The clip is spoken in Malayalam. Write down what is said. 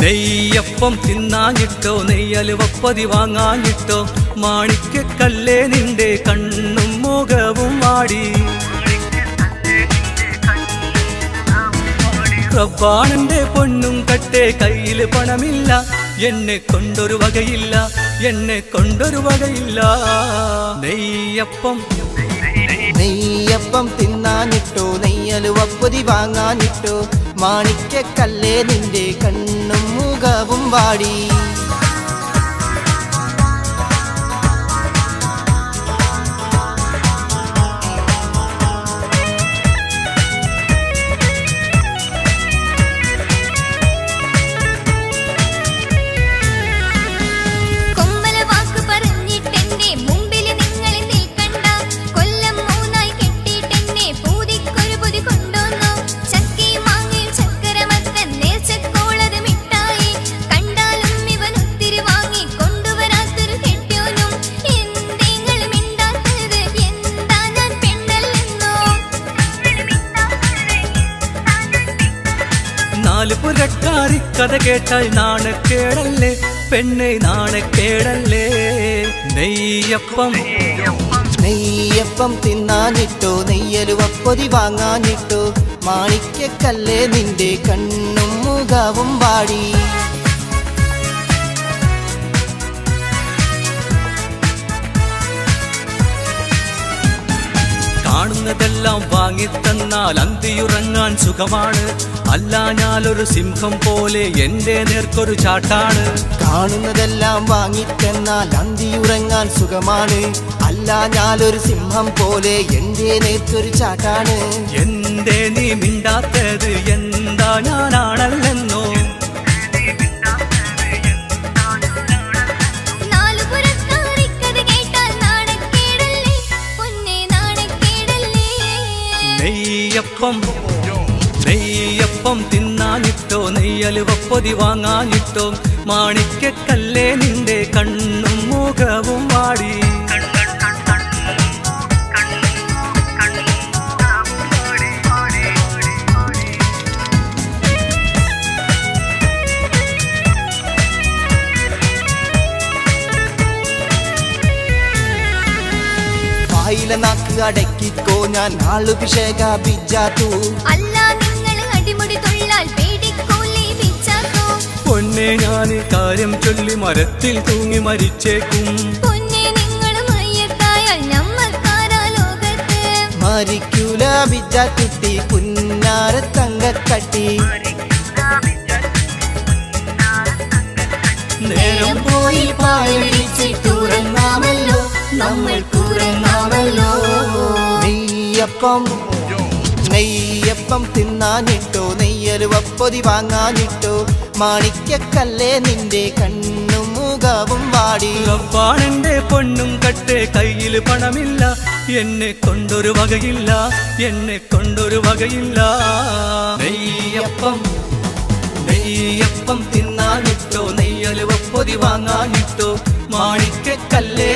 നെയ്യപ്പം തിന്നാഞ്ഞിട്ടോ നെയ്യലുവപ്പതി വാങ്ങാഞ്ഞിട്ടോ മാണിക്കക്കല്ലേ നിന്റെ കണ്ണും മുഖവും വാടി റബ്ബാണെന്റെ പൊന്നും കട്ടേ കയ്യില് പണമില്ല എന്നെ കൊണ്ടൊരു വകയില്ല എന്നെ കൊണ്ടൊരു വകയില്ല നെയ്യപ്പം നെയ്യപ്പം തിന്നാനിട്ടോ നെയ്യലുവപ്പൊതി വാങ്ങാനിട്ടോ മാണിക്കക്കല്ലേ നിന്റെ കണ്ണും മുഖവും വാടി പുരക്കാരി കഥ കേട്ടാൽ നാണക്കേടല്ലേ പെണ്ണെ നാണക്കേടല്ലേ നെയ്യപ്പം നെയ്യപ്പം തിന്നാനിട്ടോ നെയ്യലുവപ്പൊതി വാങ്ങാനിട്ടോ മാണിക്കക്കല്ലേ നിന്റെ കണ്ണും മുഖവും വാടി കാണുന്നതെല്ലാം വാങ്ങിത്തന്നാൽ അന്തിയുറങ്ങാൻ സുഖമാണ് അല്ല ഞാനൊരു സിംഹം പോലെ എന്റെ നേർക്കൊരു ചാട്ടാണ് കാണുന്നതെല്ലാം വാങ്ങിത്തന്നാൽ അന്തിയുറങ്ങാൻ സുഖമാണ് അല്ല ഞാനൊരു സിംഹം പോലെ എന്റെ നേർക്കൊരു ചാട്ടാണ് എന്തേ നീ മിണ്ടാത്തത് എന്താ ഞാനാണല്ലെന്നോ നെയ്യപ്പം നെയ്യപ്പം തിന്നാനിട്ടോ നെയ്യലുവപ്പൊതി വാങ്ങാനിട്ടോ മാണിക്കക്കല്ലേ നിന്റെ കണ്ണും മുഖവും വാടി വായിലെ നാക്ക് അടക്കിക്കോ ഞാൻ ആളുഭിഷേക ബിജാത്തു അല്ല നിങ്ങൾ അടിമുടി തൊള്ളാൽ പേടിക്കോലേ ബിജാത്തു പൊന്നെ ഞാൻ കാര്യം ചൊല്ലി മരത്തിൽ തൂങ്ങി മരിച്ചേക്കും പൊന്നെ നിങ്ങൾ മയ്യത്തായാൽ നമ്മൾക്കാരാ ലോകത്ത് മരിക്കൂല ബിജാത്തുട്ടി പുന്നാര തങ്കക്കട്ടി നേരം പോയി പായടിച്ചിട്ടുറങ്ങാമല്ലോ നമ്മൾ കൂറങ്ങാമല്ലോ നെയ്യപ്പം നെയ്യപ്പം തിന്നാനിട്ടോ നെയ്യലുവപ്പൊതി വാങ്ങാനിട്ടോ മാണിക്കക്കല്ലേ നിന്റെ കണ്ണും മുഖവും വാടി റബ്ബാണെന്റെ പൊന്നും കട്ടേ കയ്യില് പണമില്ല എന്നെ കൊണ്ടൊരു വകയില്ല എന്നെ കൊണ്ടൊരു വകയില്ല നെയ്യപ്പം നെയ്യപ്പം തിന്നാനിട്ടോ നെയ്യലുവപ്പൊതി വാങ്ങാനിട്ടോ മാണിക്കക്കല്ലേ